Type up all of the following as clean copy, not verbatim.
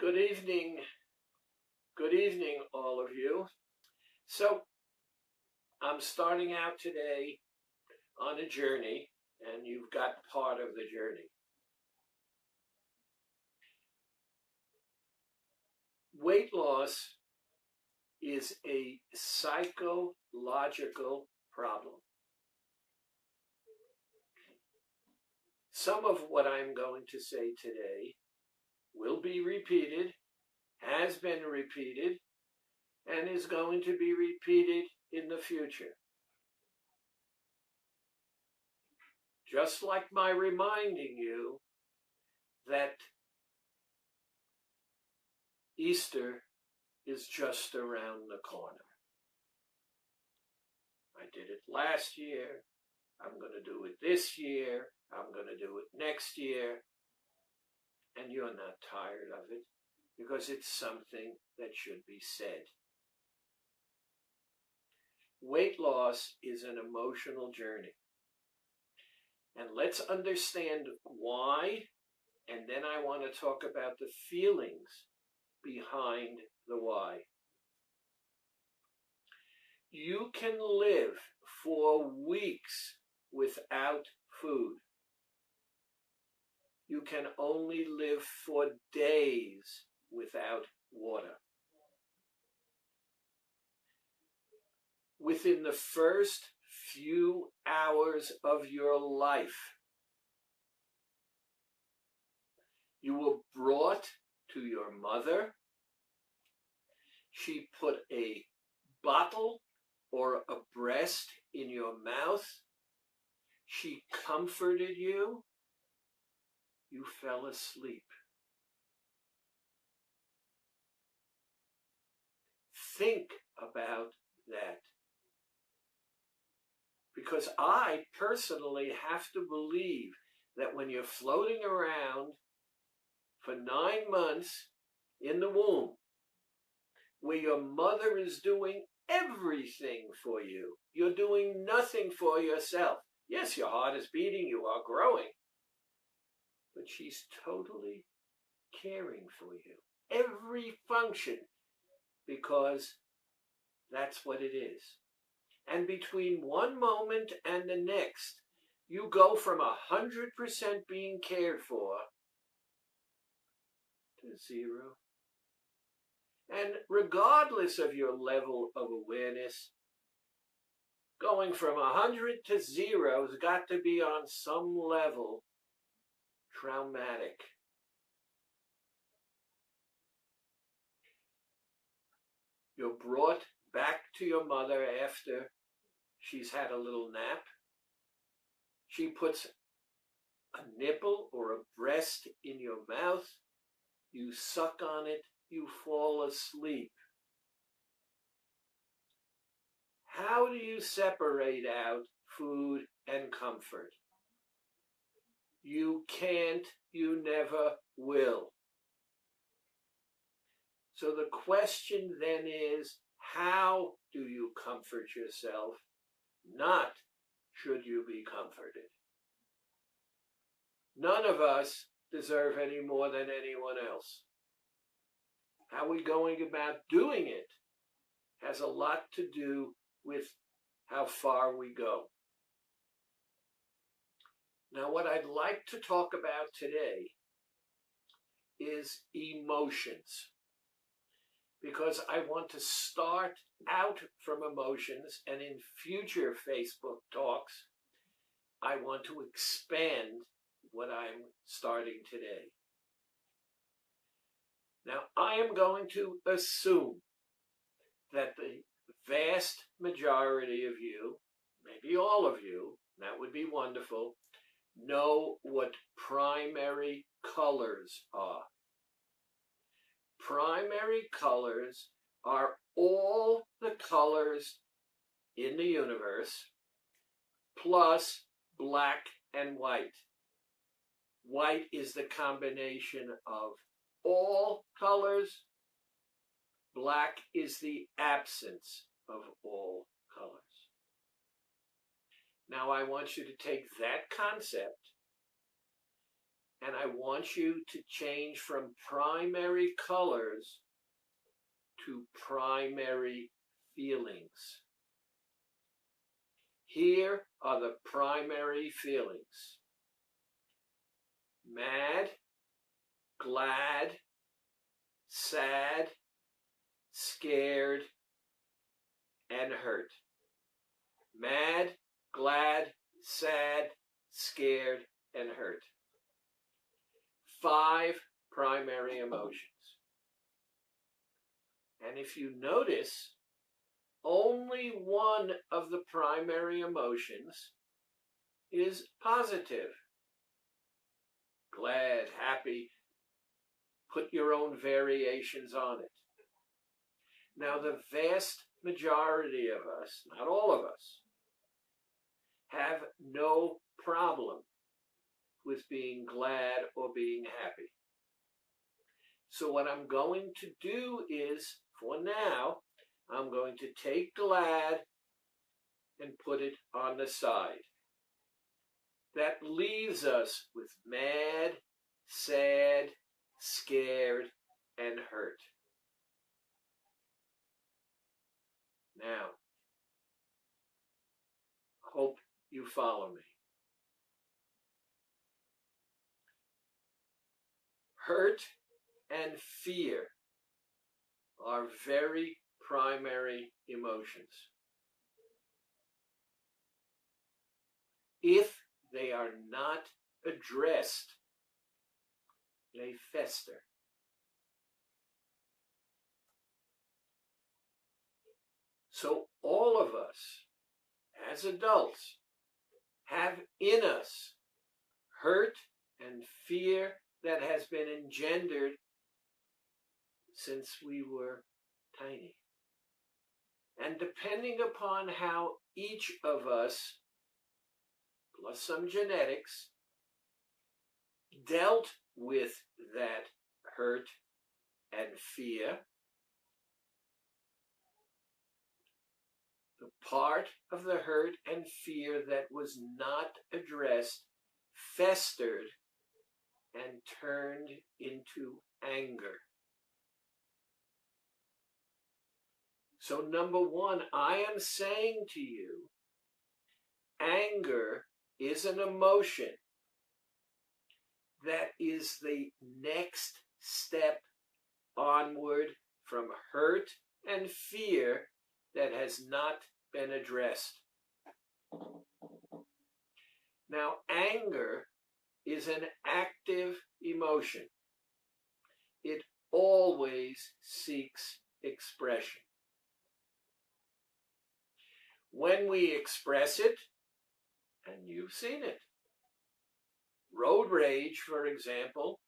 Good evening. Good evening, all of you. So, I'm starting out today on a journey, and you've got part of the journey. Weight loss is a psychological problem. Some of what I'm going to say today will be repeated, has been repeated, and is going to be repeated in the future. Just like my reminding you that Easter is just around the corner. I did it last year. I'm going to do it this year. I'm going to do it next year. And you're not tired of it because it's something that should be said. Weight loss is an emotional journey. And let's understand why, and then I want to talk about the feelings behind the why. You can live for weeks without food. You can only live for days without water. Within the first few hours of your life, you were brought to your mother. She put a bottle or a breast in your mouth. She comforted you. You fell asleep. Think about that. Because I personally have to believe that when you're floating around for 9 months in the womb, where your mother is doing everything for you, you're doing nothing for yourself. Yes, your heart is beating, you are growing, but she's totally caring for you. Every function, because that's what it is. And between one moment and the next, you go from 100% being cared for to 0. And regardless of your level of awareness, going from 100 to 0 has got to be on some level traumatic. You're brought back to your mother after she's had a little nap. She puts a nipple or a breast in your mouth. You suck on it. You fall asleep. How do you separate out food and comfort? You can't. You never will. So the question then is, how do you comfort yourself? Not should you be comforted. None of us deserve any more than anyone else. How we're going about doing it has a lot to do with how far we go. Now, what I'd like to talk about today is emotions, because I want to start out from emotions, and in future Facebook talks, I want to expand what I'm starting today. Now, I am going to assume that the vast majority of you, maybe all of you, that would be wonderful, know what primary colors are. Primary colors are all the colors in the universe plus black and white. White is the combination of all colors. Black is the absence of all colors. Now I want you to take that concept and I want you to change from primary colors to primary feelings. Here are the primary feelings: mad, glad, sad, scared, and hurt. Mad, glad, sad, scared, and hurt. 5 primary emotions. And if you notice, only one of the primary emotions is positive. Glad, happy, put your own variations on it. Now, the vast majority of us, not all of us, have no problem with being glad or being happy. So what I'm going to do is, for now, I'm going to take glad and put it on the side. That leaves us with mad, sad, scared, and hurt. Now, hope you follow me. Hurt and fear are very primary emotions. If they are not addressed, they fester. So all of us, as adults, have in us hurt and fear that has been engendered since we were tiny. And depending upon how each of us, plus some genetics, dealt with that hurt and fear, the part of the hurt and fear that was not addressed festered and turned into anger. So number one, I am saying to you, anger is an emotion that is the next step onward from hurt and fear that has not been addressed. Now, anger is an active emotion. It always seeks expression. When we express it, and you've seen it, road rage, for example,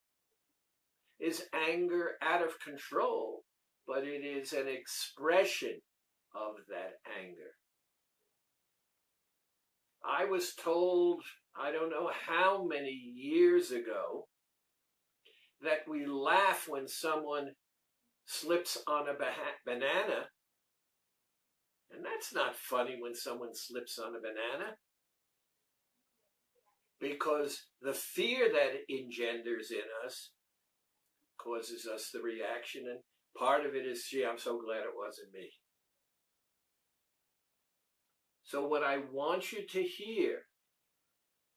is anger out of control, but it is an expression of that anger. I was told, I don't know how many years ago, that we laugh when someone slips on a banana. And that's not funny when someone slips on a banana, because the fear that it engenders in us causes us the reaction, and part of it is, gee, I'm so glad it wasn't me. So what I want you to hear,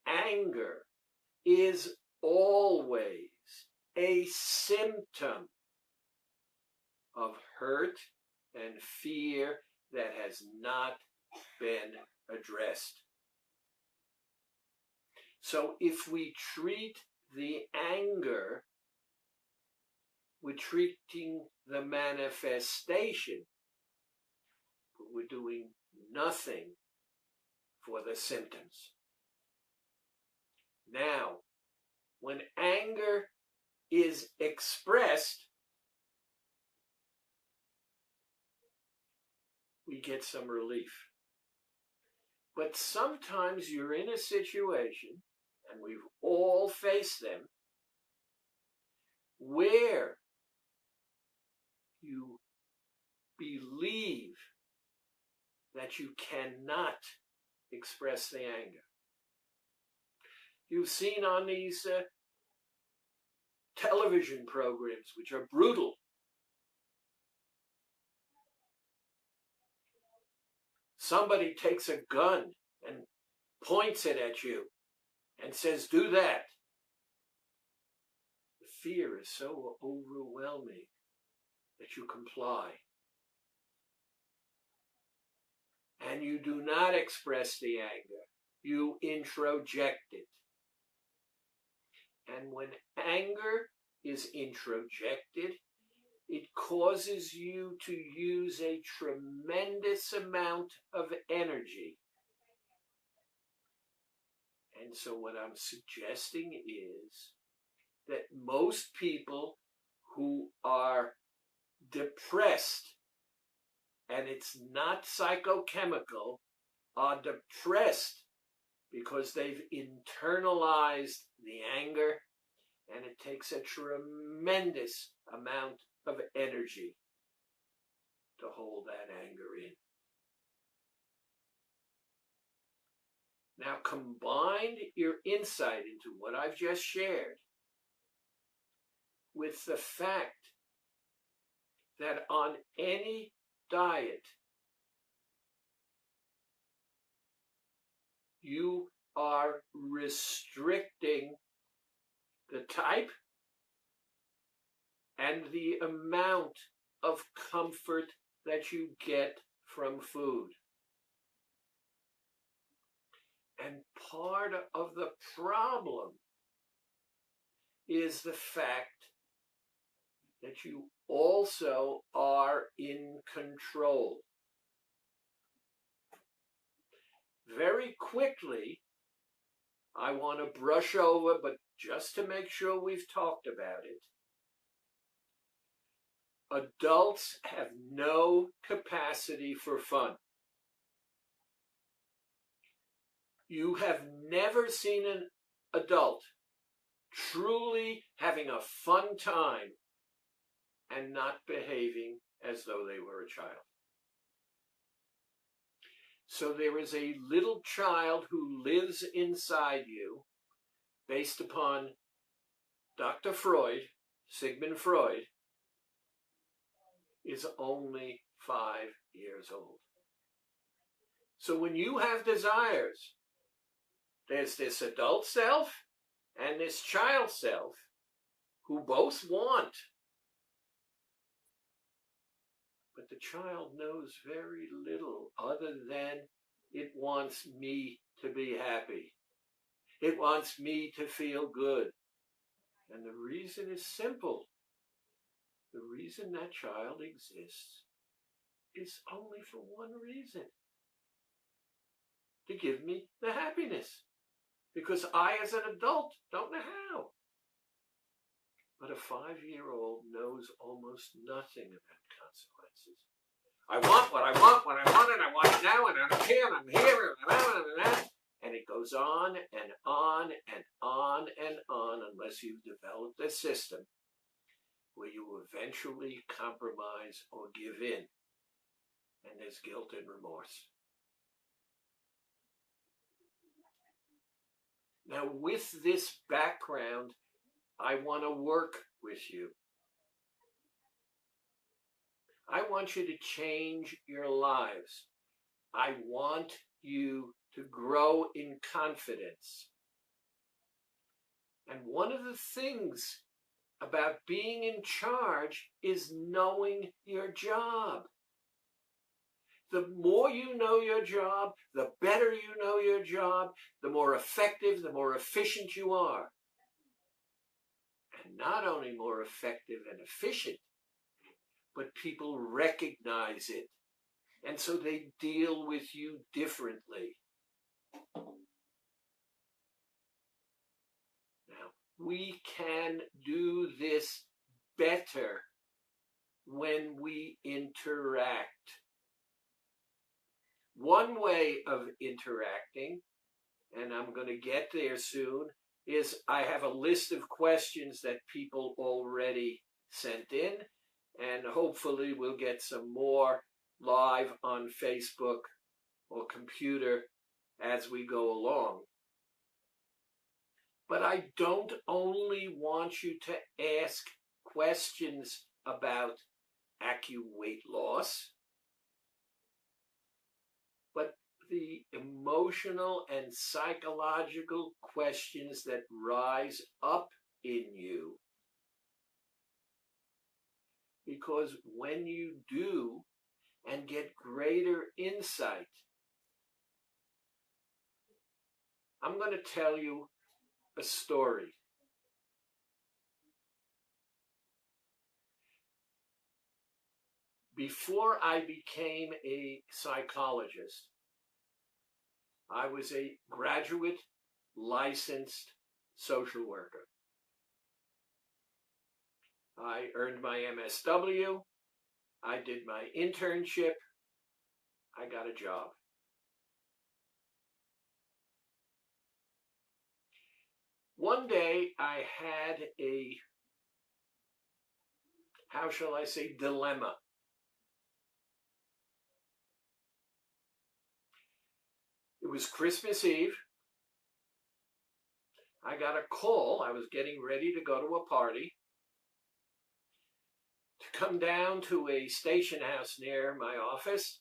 anger is always a symptom of hurt and fear that has not been addressed. So if we treat the anger, we're treating the manifestation, but we're doing nothing for the symptoms. Now, when anger is expressed, we get some relief. But sometimes you're in a situation, and we've all faced them, where you believe that you cannot express the anger. You've seen on these television programs which are brutal. Somebody takes a gun and points it at you and says, do that. The fear is so overwhelming that you comply. And you do not express the anger. You introject it. And when anger is introjected, it causes you to use a tremendous amount of energy. And so what I'm suggesting is that most people who are depressed, and it's not psychochemical, are depressed because they've internalized the anger, and it takes a tremendous amount of energy to hold that anger in. Now combine your insight into what I've just shared with the fact that on any diet, you are restricting the type and the amount of comfort that you get from food. And part of the problem is the fact that you also are in control. Very quickly, I want to brush over, but just to make sure we've talked about it. Adults have no capacity for fun. You have never seen an adult truly having a fun time and not behaving as though they were a child. So there is a little child who lives inside you, based upon Dr. Freud, Sigmund Freud, is only 5 years old. So when you have desires, there's this adult self and this child self who both want. But the child knows very little other than it wants me to be happy. It wants me to feel good. And the reason is simple. The reason that child exists is only for one reason. To give me the happiness. Because I, as an adult, don't know how. But a 5-year-old knows almost nothing about consequences. I want what I want when I want it, I want it now, and I'm here, and I'm here, and that. And it goes on and on and on and on unless you've developed a system where you eventually compromise or give in. And there's guilt and remorse. Now, with this background, I want to work with you. I want you to change your lives. I want you to grow in confidence. And one of the things about being in charge is knowing your job. The more you know your job, the better you know your job, the more effective, the more efficient you are. And not only more effective and efficient, but people recognize it. And so they deal with you differently. Now, we can do this better when we interact. One way of interacting, and I'm going to get there soon, is I have a list of questions that people already sent in, and hopefully we'll get some more live on Facebook or computer as we go along. But I don't only want you to ask questions about weight loss, but the emotional and psychological questions that rise up in you. Because when you do and get greater insight, I'm going to tell you a story. Before I became a psychologist, I was a graduate licensed social worker. I earned my MSW. I did my internship. I got a job. One day I had a, how shall I say, dilemma. It was Christmas Eve. I got a call. I was getting ready to go to a party, to come down to a station house near my office,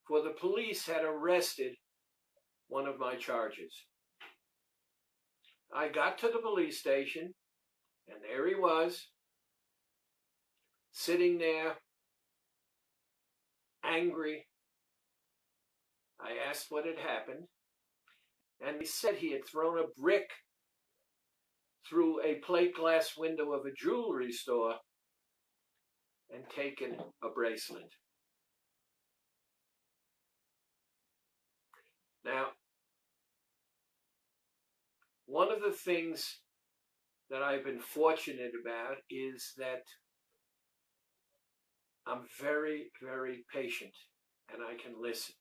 for the police had arrested one of my charges. I got to the police station, and there he was, sitting there, angry. I asked what had happened, and he said he had thrown a brick through a plate glass window of a jewelry store and taken a bracelet. Now, one of the things that I've been fortunate about is that I'm very, very patient and I can listen.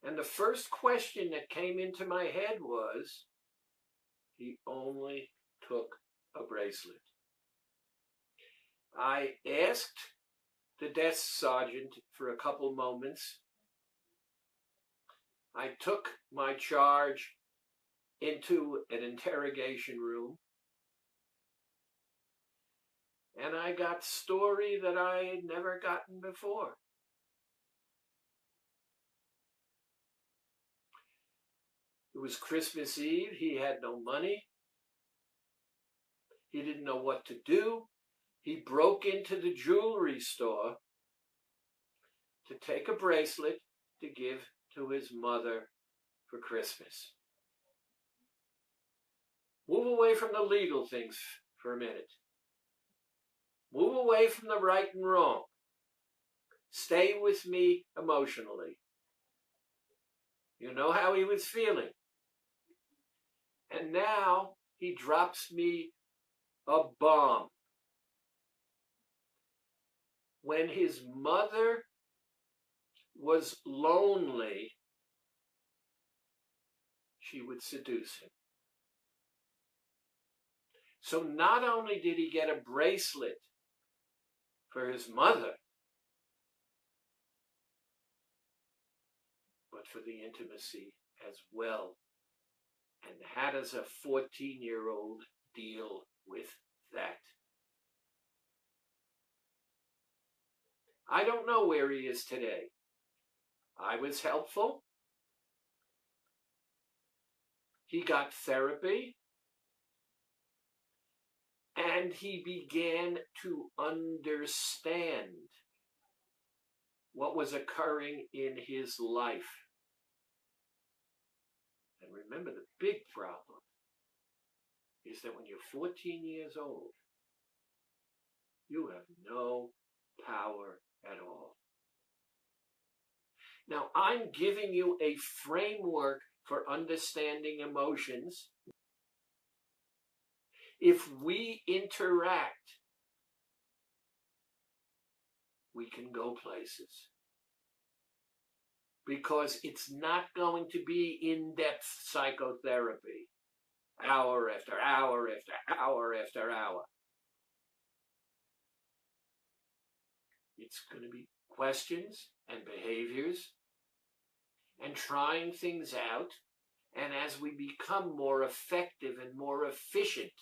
And the first question that came into my head was, he only took a bracelet. I asked the desk sergeant for a couple moments. I took my charge into an interrogation room, and I got story that I had never gotten before. It was Christmas Eve. He had no money. He didn't know what to do. He broke into the jewelry store to take a bracelet to give to his mother for Christmas. Move away from the legal things for a minute. Move away from the right and wrong. Stay with me emotionally. You know how he was feeling. And now he drops me a bomb. When his mother was lonely, she would seduce him. So not only did he get a bracelet for his mother, but for the intimacy as well. And how does a 14-year-old deal with that? I don't know where he is today. I was helpful. He got therapy. And he began to understand what was occurring in his life. And remember, the big problem is that when you're 14 years old, you have no power at all. Now, I'm giving you a framework for understanding emotions. If we interact, we can go places. Because it's not going to be in-depth psychotherapy, hour after hour after hour after hour. It's going to be questions and behaviors and trying things out and as we become more effective and more efficient,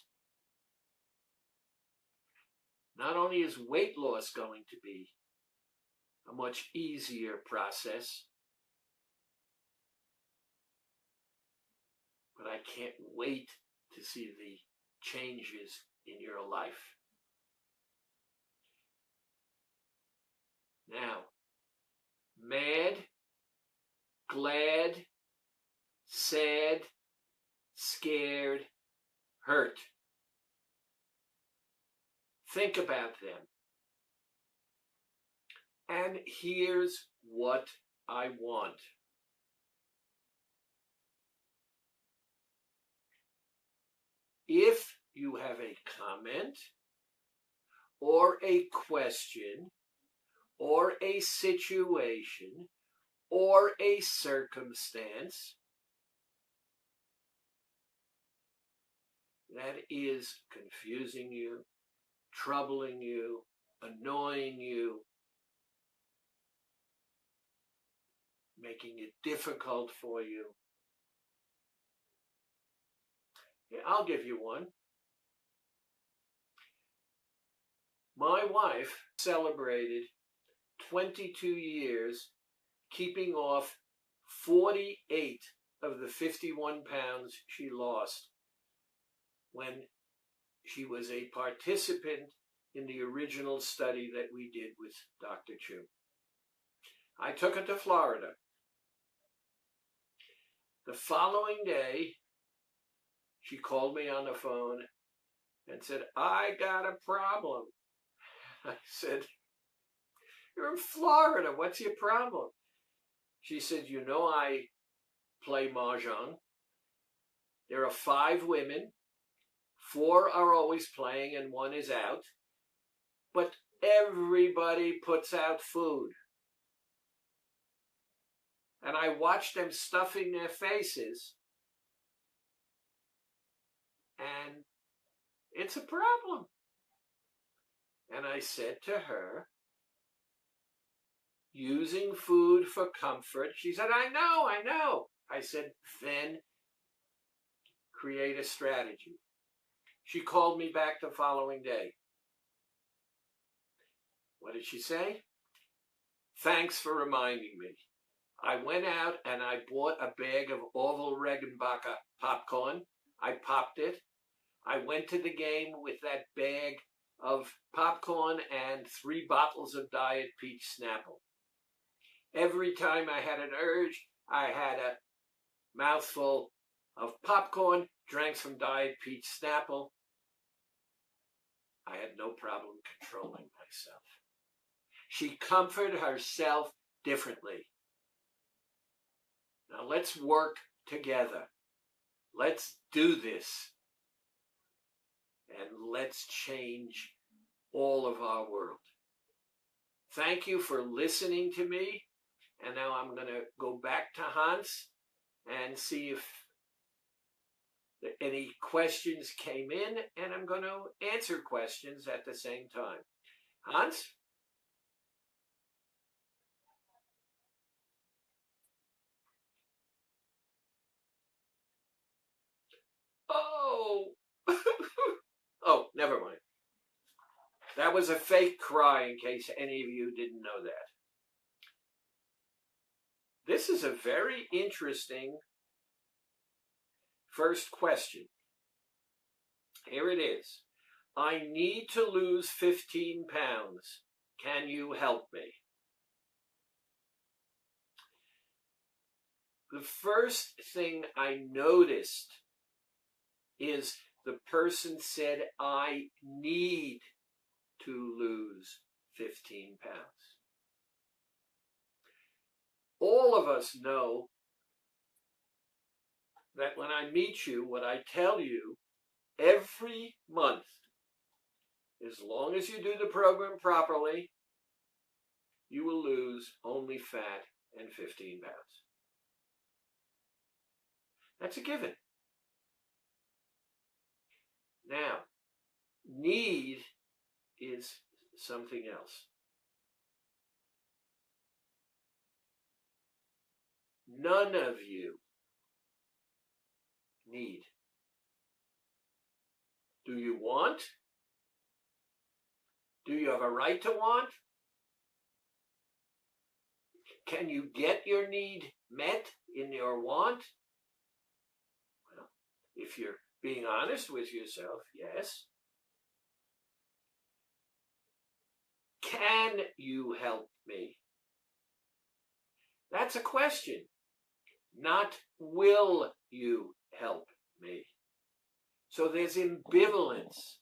not only is weight loss going to be a much easier process, but I can't wait to see the changes in your life. Now, mad, glad, sad, scared, hurt. Think about them. And here's what I want. If you have a comment or a question or a situation or a circumstance that is confusing you, troubling you, annoying you, making it difficult for you, yeah, I'll give you one. My wife celebrated 22 years keeping off 48 of the 51 pounds she lost when she was a participant in the original study that we did with Dr. Chu. I took her to Florida. The following day, she called me on the phone and said, I got a problem. I said, you're in Florida. What's your problem? She said, you know I play Mahjong. There are 5 women. 4 are always playing and 1 is out. But everybody puts out food. And I watch them stuffing their faces. And it's a problem. And I said to her, using food for comfort. She said, I know. I said, then create a strategy. She called me back the following day. What did she say? Thanks for reminding me. I went out and I bought a bag of Orville Regenbacher popcorn. I popped it. I went to the game with that bag of popcorn and 3 bottles of Diet Peach Snapple. Every time I had an urge, I had a mouthful of popcorn, drank some Diet Peach Snapple. I had no problem controlling myself. She comforted herself differently. Now let's work together. Let's do this. And let's change all of our world. Thank you for listening to me. And now I'm going to go back to Hans and see if any questions came in, and I'm going to answer questions at the same time. Hans? Oh! Oh, never mind. That was a fake cry in case any of you didn't know that. This is a very interesting first question. Here it is. I need to lose 15 pounds. Can you help me? The first thing I noticed is the person said, I need to lose 15 pounds. All of us know that when I meet you, what I tell you every month, as long as you do the program properly, you will lose only fat and 15 pounds. That's a given. Now, need is something else. None of you need? Do you want? Do you have a right to want? Can you get your need met in your want? Well, if you're being honest with yourself, yes. Can you help me? That's a question, not will you help me? So there's ambivalence.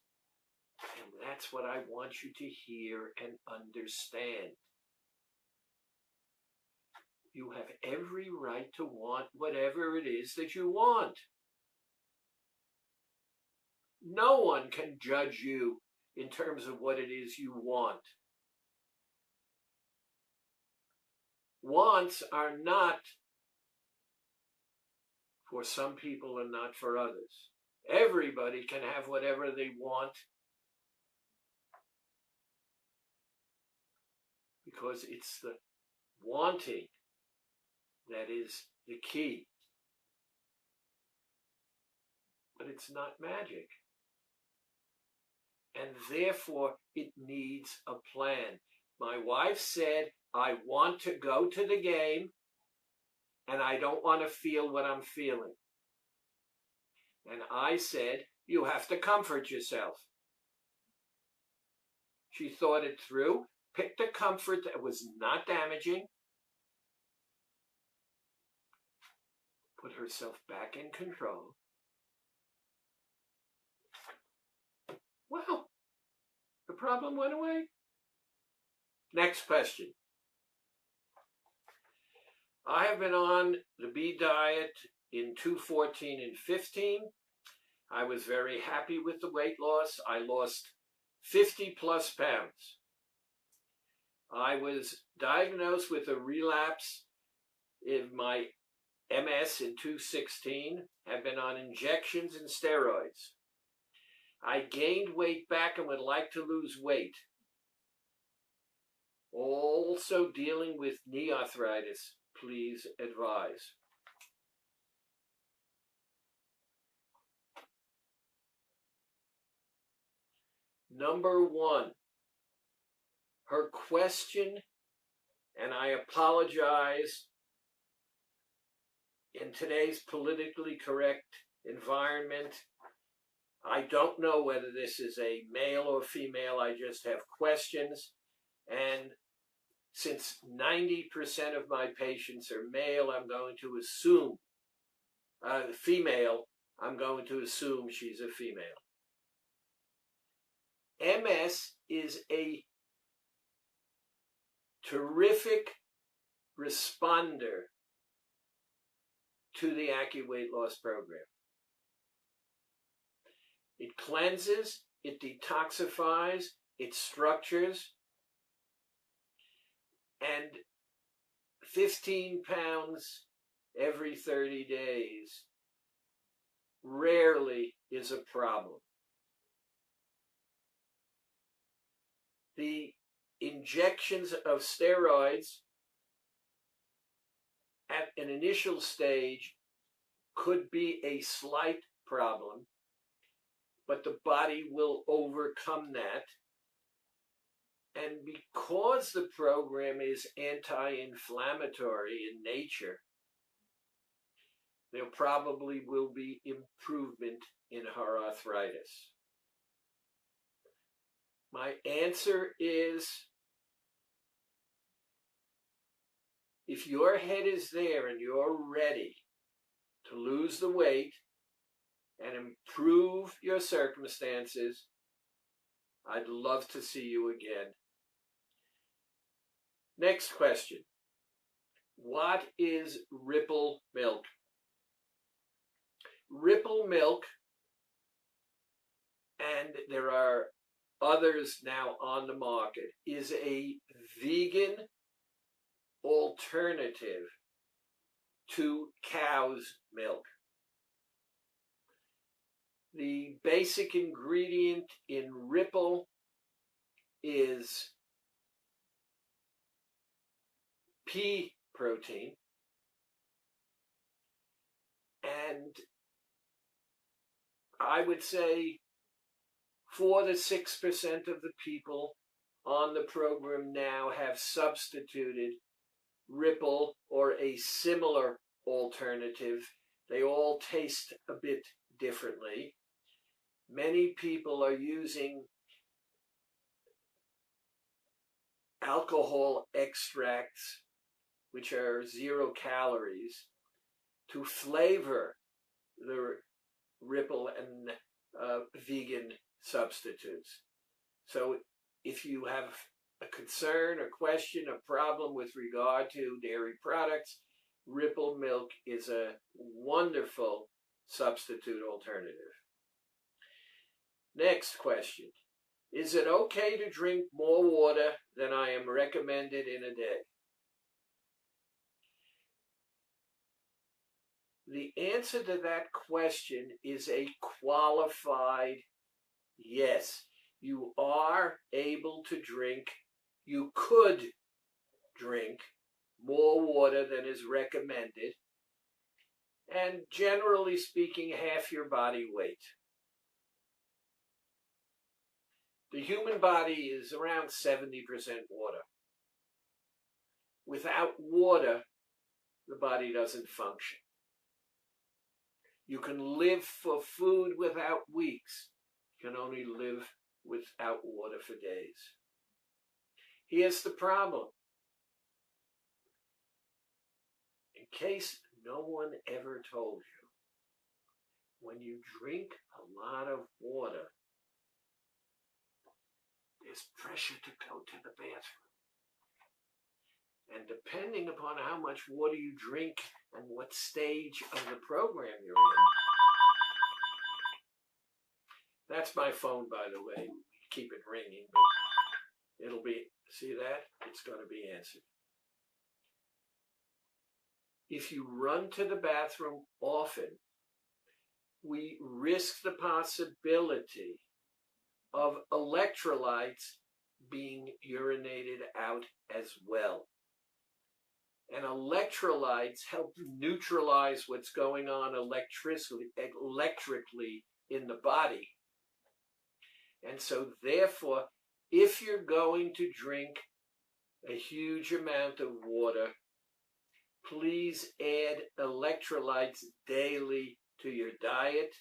And that's what I want you to hear and understand. You have every right to want whatever it is that you want. No one can judge you in terms of what it is you want. Wants are not for some people and not for others. Everybody can have whatever they want because it's the wanting that is the key. But it's not magic. And therefore, it needs a plan. My wife said, I want to go to the game, and I don't want to feel what I'm feeling. And I said, you have to comfort yourself. She thought it through, picked a comfort that was not damaging, put herself back in control. Well, the problem went away. Next question. I have been on the B diet in 2014 and 15. I was very happy with the weight loss. I lost 50 plus pounds. I was diagnosed with a relapse in my MS in 2016, have been on injections and steroids. I gained weight back and would like to lose weight. Also dealing with knee arthritis. Please advise. Number one, her question, and I apologize, in today's politically correct environment, I don't know whether this is a male or female. I just have questions. And since 90% of my patients are male, I'm going to assume, female, I'm going to assume she's a female. MS is a terrific responder to the AccuWeight Loss program. It cleanses, it detoxifies, it structures, and 15 pounds every 30 days rarely is a problem. The injections of steroids at an initial stage could be a slight problem, but the body will overcome that. And because the program is anti-inflammatory in nature, there probably will be improvement in her arthritis. My answer is, if your head is there and you're ready to lose the weight and improve your circumstances, I'd love to see you again. Next question. What is Ripple Milk? Ripple Milk, and there are others now on the market, is a vegan alternative to cow's milk. The basic ingredient in Ripple is pea protein, and I would say 4 to 6% of the people on the program now have substituted Ripple or a similar alternative. They all taste a bit differently. Many people are using alcohol extracts, which are 0 calories, to flavor the Ripple and vegan substitutes. So if you have a concern, a question, a problem with regard to dairy products, Ripple milk is a wonderful substitute alternative. Next question. Is it okay to drink more water than I am recommended in a day? The answer to that question is a qualified yes. You are able to drink, you could drink more water than is recommended, and generally speaking, half your body weight. The human body is around 70% water. Without water, the body doesn't function. You can live for food without weeks. You can only live without water for days. Here's the problem. In case no one ever told you, when you drink a lot of water, there's pressure to go to the bathroom. And depending upon how much water you drink and what stage of the program you're in. That's my phone, by the way. Keep it ringing, but it'll be, see that? It's going to be answered. If you run to the bathroom often, we risk the possibility of electrolytes being urinated out as well. And electrolytes help neutralize what's going on electrically in the body. And so therefore, if you're going to drink a huge amount of water, please add electrolytes daily to your diet.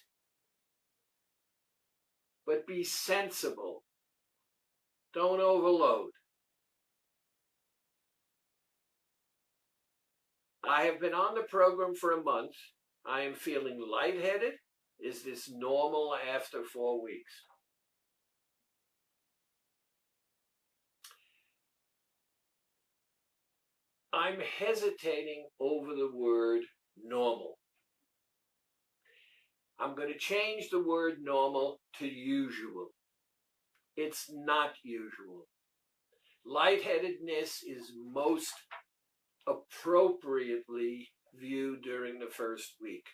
But be sensible. Don't overload. I have been on the program for a month. I am feeling lightheaded. Is this normal after 4 weeks? I'm hesitating over the word normal. I'm going to change the word normal to usual. It's not usual. Lightheadedness is most appropriately viewed during the first week,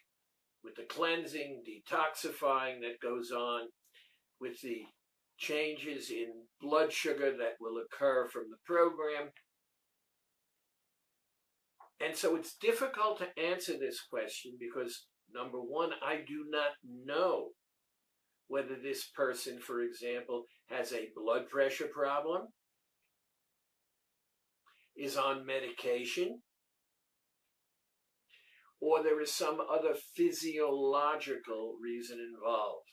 with the cleansing, detoxifying that goes on, with the changes in blood sugar that will occur from the program. And so it's difficult to answer this question because, number one, I do not know whether this person, for example, has a blood pressure problem, is on medication, or there is some other physiological reason involved.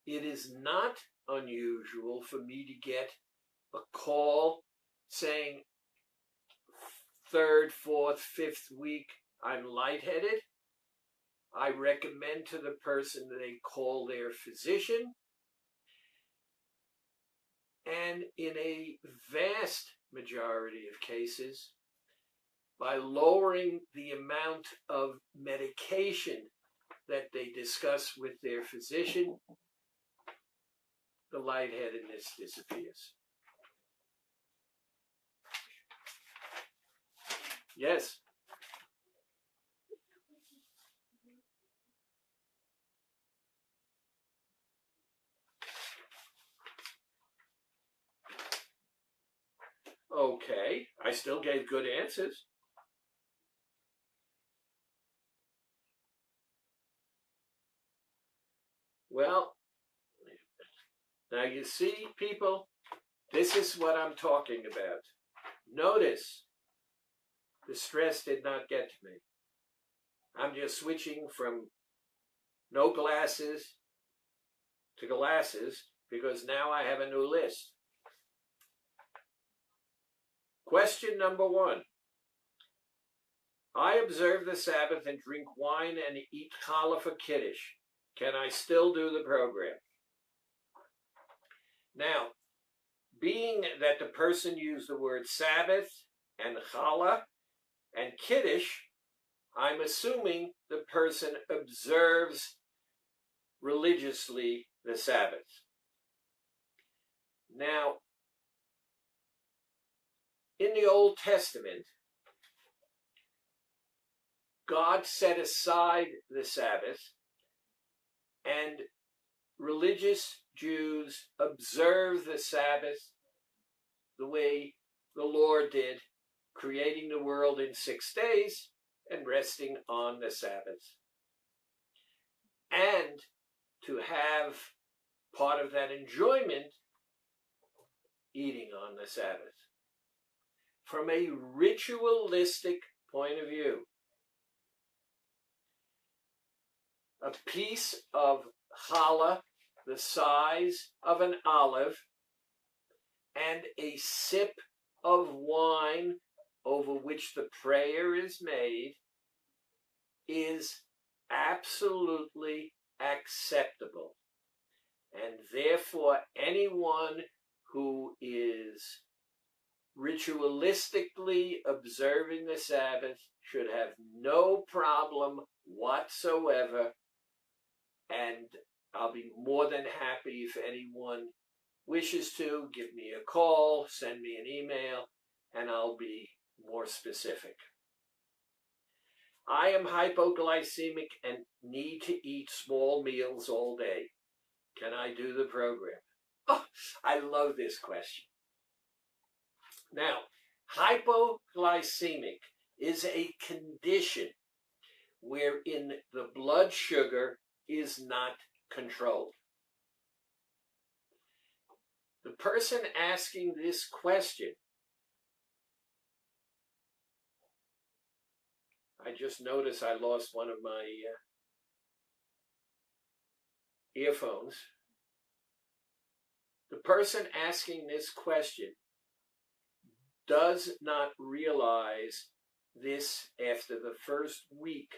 It is not unusual for me to get a call saying, 3rd, 4th, 5th week, I'm lightheaded. I recommend to the person that they call their physician. And in a vast majority of cases, by lowering the amount of medication that they discuss with their physician, the lightheadedness disappears. Yes? Okay, I still gave good answers. Well, now you see, people, this is what I'm talking about. Notice the stress did not get to me. I'm just switching from no glasses to glasses because now I have a new list. Question number 1. I observe the Sabbath and drink wine and eat challah for Kiddush. Can I still do the program? Now, being that the person used the word Sabbath and challah and Kiddush, I'm assuming the person observes religiously the Sabbath. Now, in the Old Testament, God set aside the Sabbath, and religious Jews observe the Sabbath the way the Lord did, creating the world in 6 days and resting on the Sabbath. And to have part of that enjoyment, eating on the Sabbath. From a ritualistic point of view, a piece of challah the size of an olive and a sip of wine over which the prayer is made is absolutely acceptable. And therefore, anyone who is ritualistically observing the Sabbath should have no problem whatsoever. And I'll be more than happy if anyone wishes to give me a call, send me an email, and I'll be more specific. I am hypoglycemic and need to eat small meals all day. Can I do the program? Oh, I love this question. Now, hypoglycemic is a condition wherein the blood sugar is not controlled. The person asking this question, I just noticed I lost one of my earphones. The person asking this question does not realize this after the first week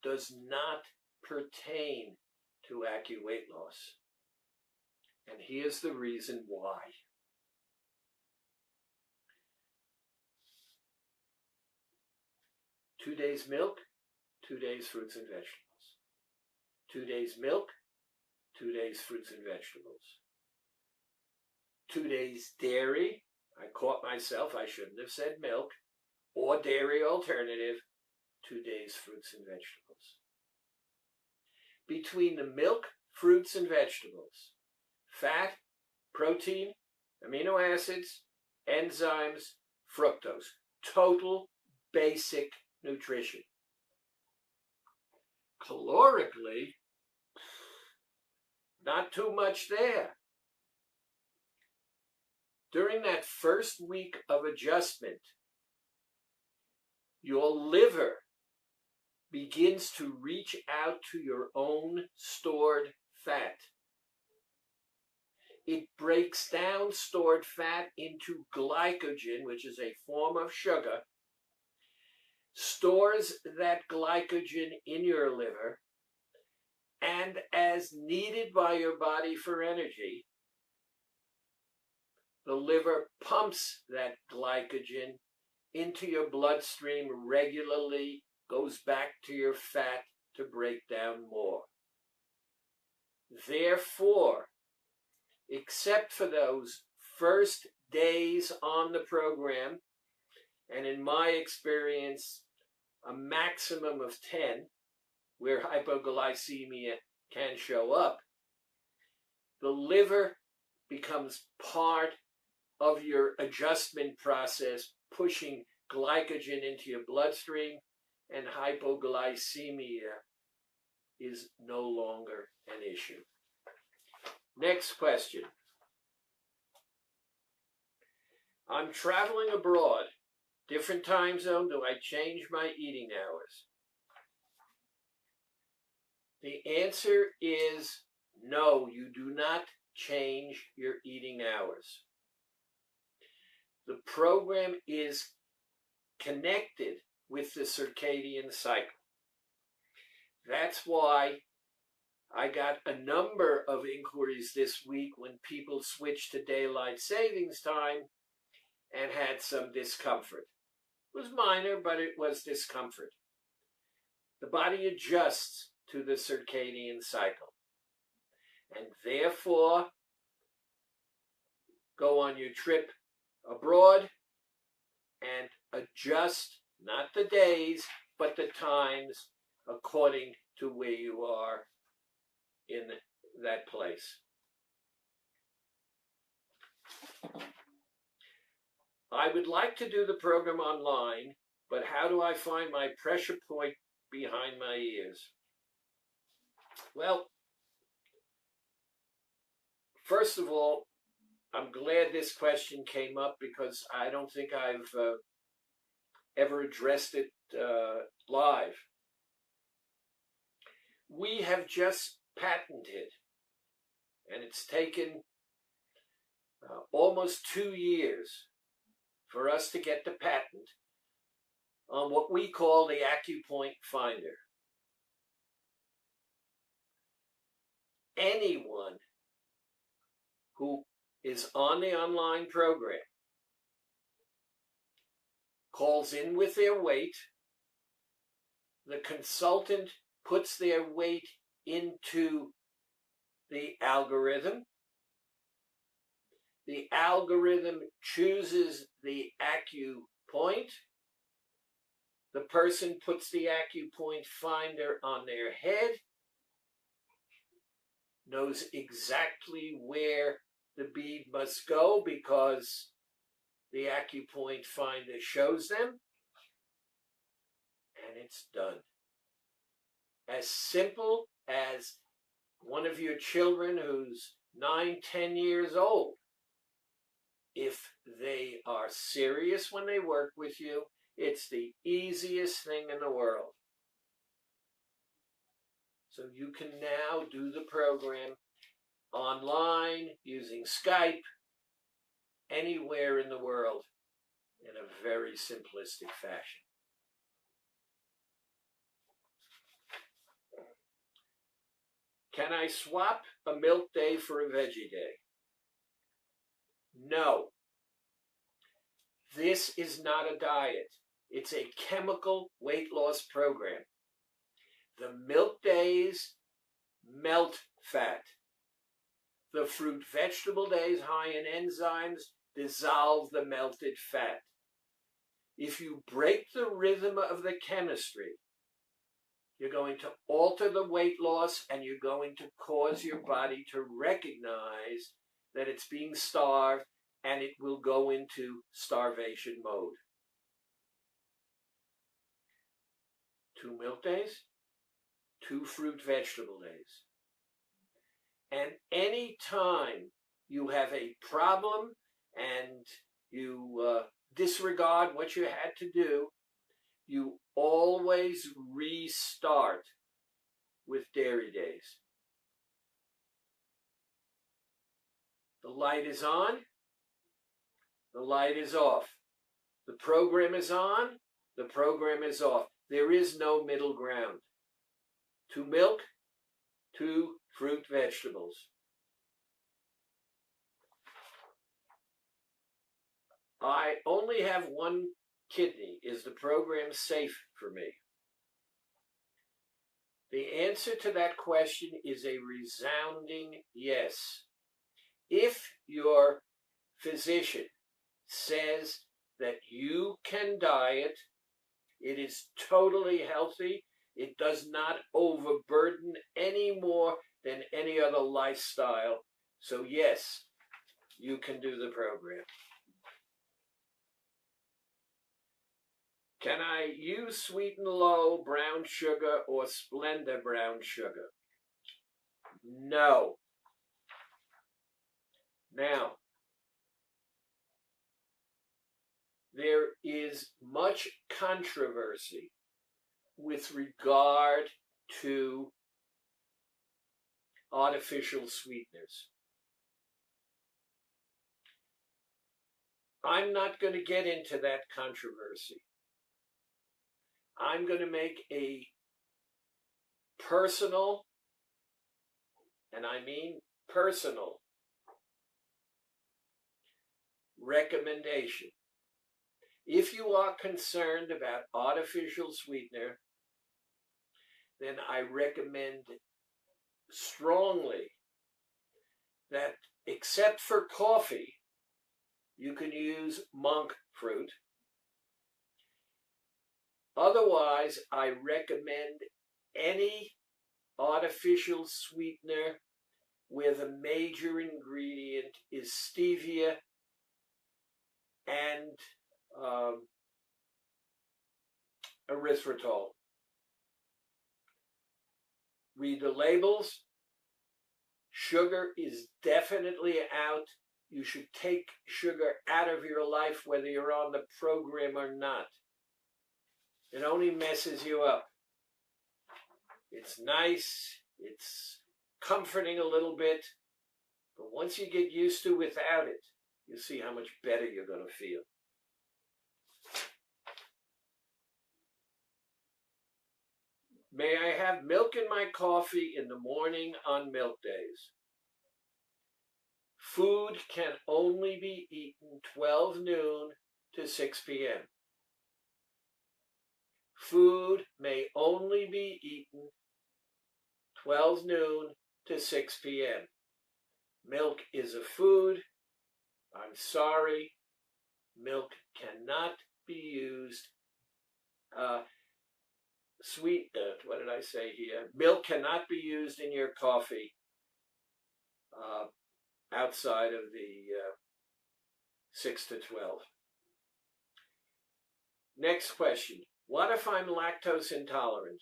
does not pertain to acute weight loss. And here's the reason why. Two days milk, 2 days fruits and vegetables. 2 days milk, 2 days fruits and vegetables. 2 days dairy. I caught myself, I shouldn't have said milk, or dairy alternative. 2 days fruits and vegetables. Between the milk, fruits, and vegetables, fat, protein, amino acids, enzymes, fructose, total basic nutrition. Calorically, not too much there. During that first week of adjustment, your liver begins to reach out to your own stored fat. It breaks down stored fat into glycogen, which is a form of sugar, stores that glycogen in your liver, and as needed by your body for energy, the liver pumps that glycogen into your bloodstream regularly, goes back to your fat to break down more. Therefore, except for those first days on the program, and in my experience, a maximum of 10, where hypoglycemia can show up, the liver becomes part of your adjustment process, pushing glycogen into your bloodstream, and hypoglycemia is no longer an issue. Next question. I'm traveling abroad. Different time zone. Do I change my eating hours? The answer is no, you do not change your eating hours. The program is connected with the circadian cycle. That's why I got a number of inquiries this week when people switched to daylight savings time and had some discomfort. It was minor, but it was discomfort. The body adjusts to the circadian cycle. And therefore, go on your trip abroad and adjust, not the days, but the times according to where you are in that place. I would like to do the program online, but how do I find my pressure point behind my ears? Well, first of all, I'm glad this question came up because I don't think I've ever addressed it live. We have just patented, and it's taken almost 2 years for us to get the patent on what we call the AcuPoint Finder. Anyone who is on the online program calls in with their weight, the consultant puts their weight into the algorithm chooses the AcuPoint, the person puts the AcuPoint Finder on their head, knows exactly where the bead must go because the AcuPoint Finder shows them, and it's done. As simple as one of your children who's 9, 10 years old, if they are serious when they work with you, it's the easiest thing in the world. So you can now do the program online, using Skype, anywhere in the world, in a very simplistic fashion. Can I swap a milk day for a veggie day? No. This is not a diet. It's a chemical weight loss program. The milk days melt fat. The fruit vegetable days, high in enzymes, dissolve the melted fat. If you break the rhythm of the chemistry, you're going to alter the weight loss and you're going to cause your body to recognize that it's being starved and it will go into starvation mode. 2 milk days, 2 fruit vegetable days. And any time you have a problem and you disregard what you had to do, you always restart with dairy days. The light is on, the light is off. The program is on, the program is off. There is no middle ground. 2 milk, 2 fruit vegetables. I only have 1 kidney. Is the program safe for me? The answer to that question is a resounding yes. If your physician says that you can diet, it is totally healthy, it does not overburden any more than any other lifestyle. So yes, you can do the program. Can I use Sweet and Low brown sugar or Splenda brown sugar? No. Now, there is much controversy with regard to artificial sweeteners. I'm not going to get into that controversy. I'm going to make a personal, and I mean personal, recommendation. If you are concerned about artificial sweetener, then I recommend strongly that, except for coffee, you can use monk fruit. Otherwise, I recommend any artificial sweetener where the major ingredient is stevia and erythritol. Read the labels. Sugar is definitely out. You should take sugar out of your life whether you're on the program or not. It only messes you up. It's nice, it's comforting a little bit, but once you get used to without it, you'll see how much better you're going to feel. May I have milk in my coffee in the morning on milk days? Food can only be eaten 12 noon to 6 p.m. Food may only be eaten 12 noon to 6 p.m. Milk is a food. I'm sorry. Milk cannot be used. What did I say here? Milk cannot be used in your coffee outside of the 6 to 12. Next question. What if I'm lactose intolerant?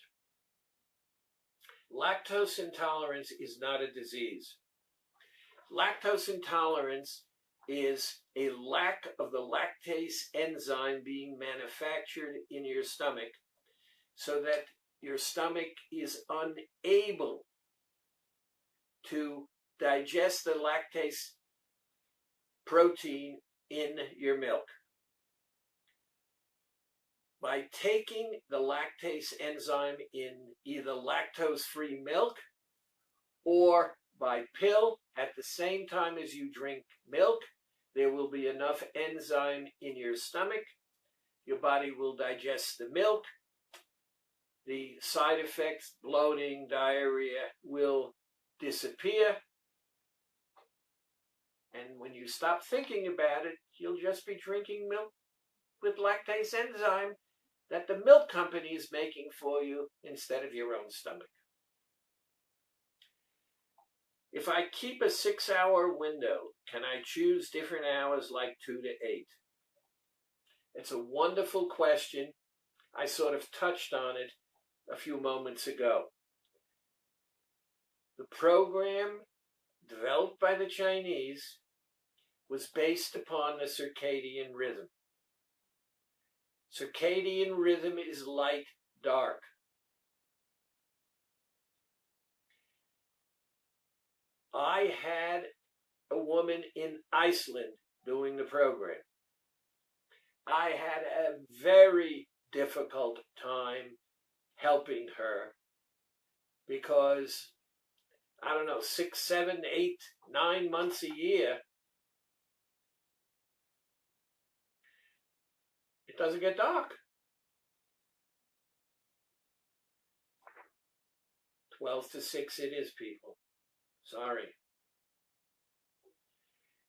Lactose intolerance is not a disease. Lactose intolerance is a lack of the lactase enzyme being manufactured in your stomach so that your stomach is unable to digest the lactase protein in your milk. By taking the lactase enzyme in either lactose-free milk or by pill at the same time as you drink milk, there will be enough enzyme in your stomach. Your body will digest the milk. The side effects, bloating, diarrhea, will disappear. And when you stop thinking about it, you'll just be drinking milk with lactase enzyme that the milk company is making for you instead of your own stomach. If I keep a 6-hour window, can I choose different hours like 2 to 8? It's a wonderful question. I sort of touched on it a few moments ago. The program developed by the Chinese was based upon the circadian rhythm. Circadian rhythm is light, dark. I had a woman in Iceland doing the program. I had a very difficult time helping her because, 6, 7, 8, 9 months a year, it doesn't get dark. 12 to 6 it is, people. Sorry.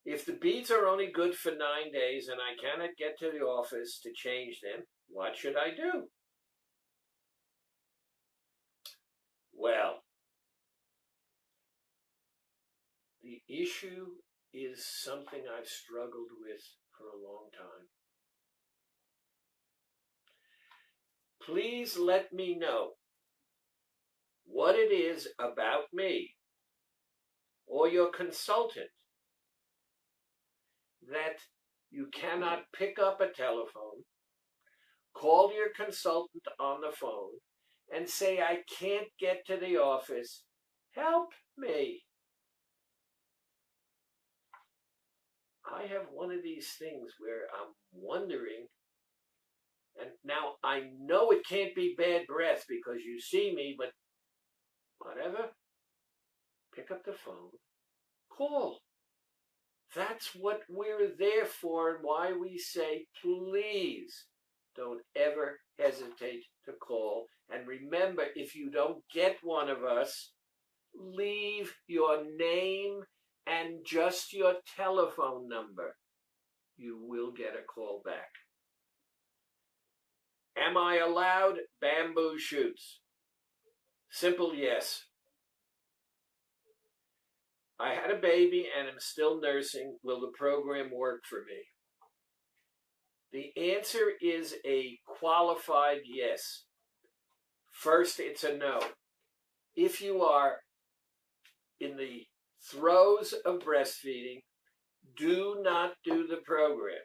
If the beads are only good for 9 days and I cannot get to the office to change them, what should I do? Well, the issue is something I've struggled with for a long time. Please let me know what it is about me or your consultant that you cannot pick up a telephone, call your consultant on the phone, and say, I can't get to the office, help me. I have one of these things where I'm wondering, and now I know it can't be bad breath because you see me, but whatever, pick up the phone, call. That's what we're there for, and why we say, please don't ever hesitate to call. And remember, if you don't get one of us, leave your name and just your telephone number. You will get a call back. Am I allowed bamboo shoots? Simple yes. I had a baby and am still nursing. Will the program work for me? The answer is a qualified yes. First, it's a no. If you are in the throes of breastfeeding, do not do the program.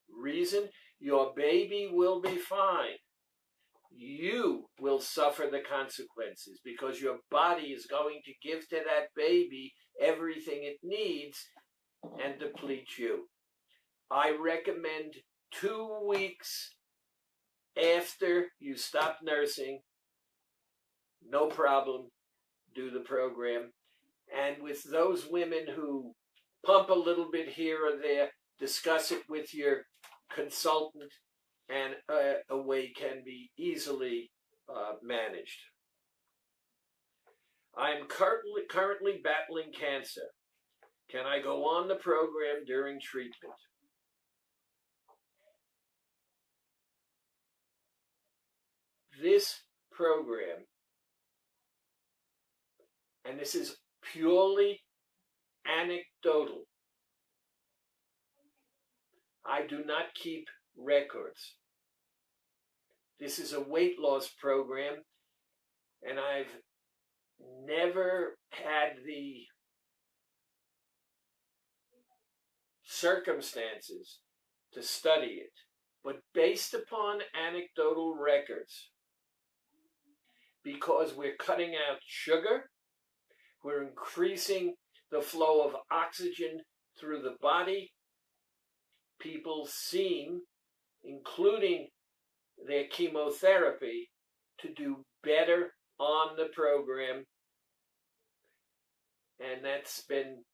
Reason, your baby will be fine. You will suffer the consequences because your body is going to give to that baby everything it needs and deplete you. I recommend 2 weeks after you stop nursing, no problem, do the program. And with those women who pump a little bit here or there, discuss it with your consultant, and a way can be easily managed. I am currently battling cancer. Can I go on the program during treatment? This program, and this is purely anecdotal, I do not keep records. This is a weight loss program, and I've never had the circumstances to study it. But based upon anecdotal records, because we're cutting out sugar, we're increasing the flow of oxygen through the body, people seem, including their chemotherapy, to do better on the program. And that's been,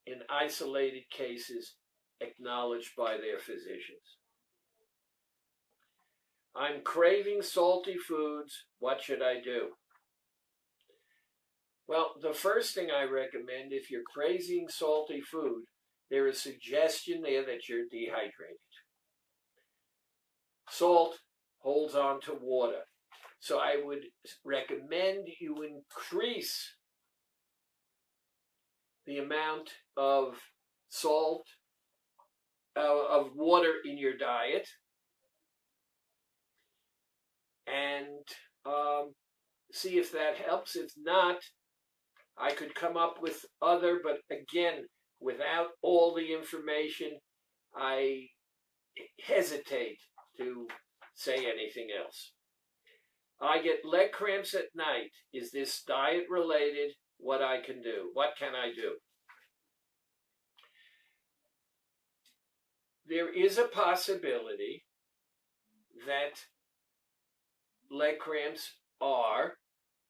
in isolated cases, acknowledged by their physicians. I'm craving salty foods. What should I do? Well, the first thing I recommend, if you're craving salty food, there is a suggestion there that you're dehydrated. Salt holds on to water. So I would recommend you increase the amount of salt, of water in your diet, and see if that helps. If not, I could come up with other, but again, without all the information, I hesitate to say anything else. I get leg cramps at night. Is this diet related? What I can do? What can I do? There is a possibility that leg cramps are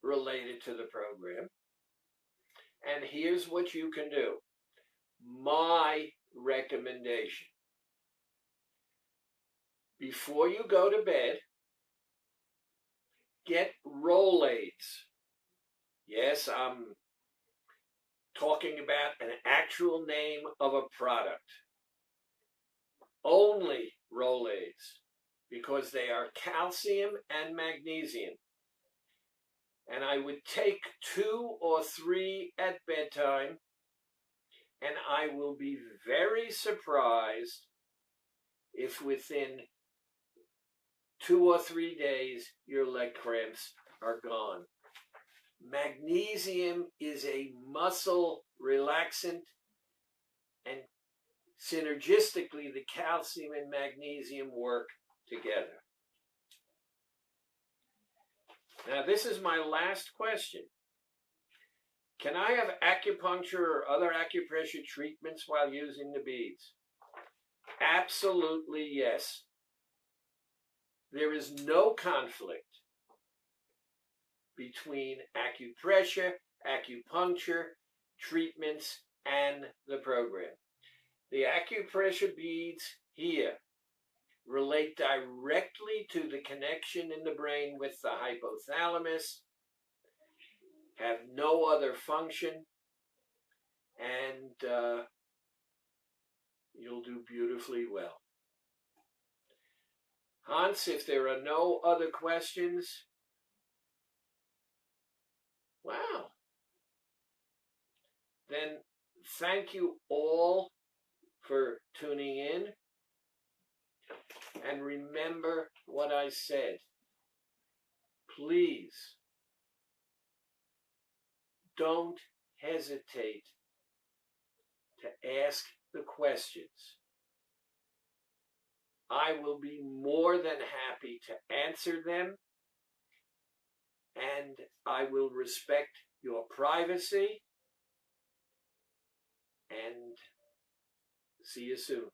related to the program. And here's what you can do. My recommendation. Before you go to bed, get Rolaids. Yes, I'm talking about an actual name of a product. Only Rolaids, because they are calcium and magnesium. And I would take 2 or 3 at bedtime, and I will be very surprised if within 2 or 3 days your leg cramps are gone. Magnesium is a muscle relaxant and synergistically the calcium and magnesium work together. Now, this is my last question. Can I have acupuncture or other acupressure treatments while using the beads? Absolutely yes. There is no conflict between acupressure, acupuncture, treatments, and the program. The acupressure beads here relate directly to the connection in the brain with the hypothalamus, have no other function, and you'll do beautifully well. Hans, if there are no other questions, wow. Then thank you all for tuning in. And remember what I said. Please don't hesitate to ask the questions. I will be more than happy to answer them, and I will respect your privacy, and see you soon.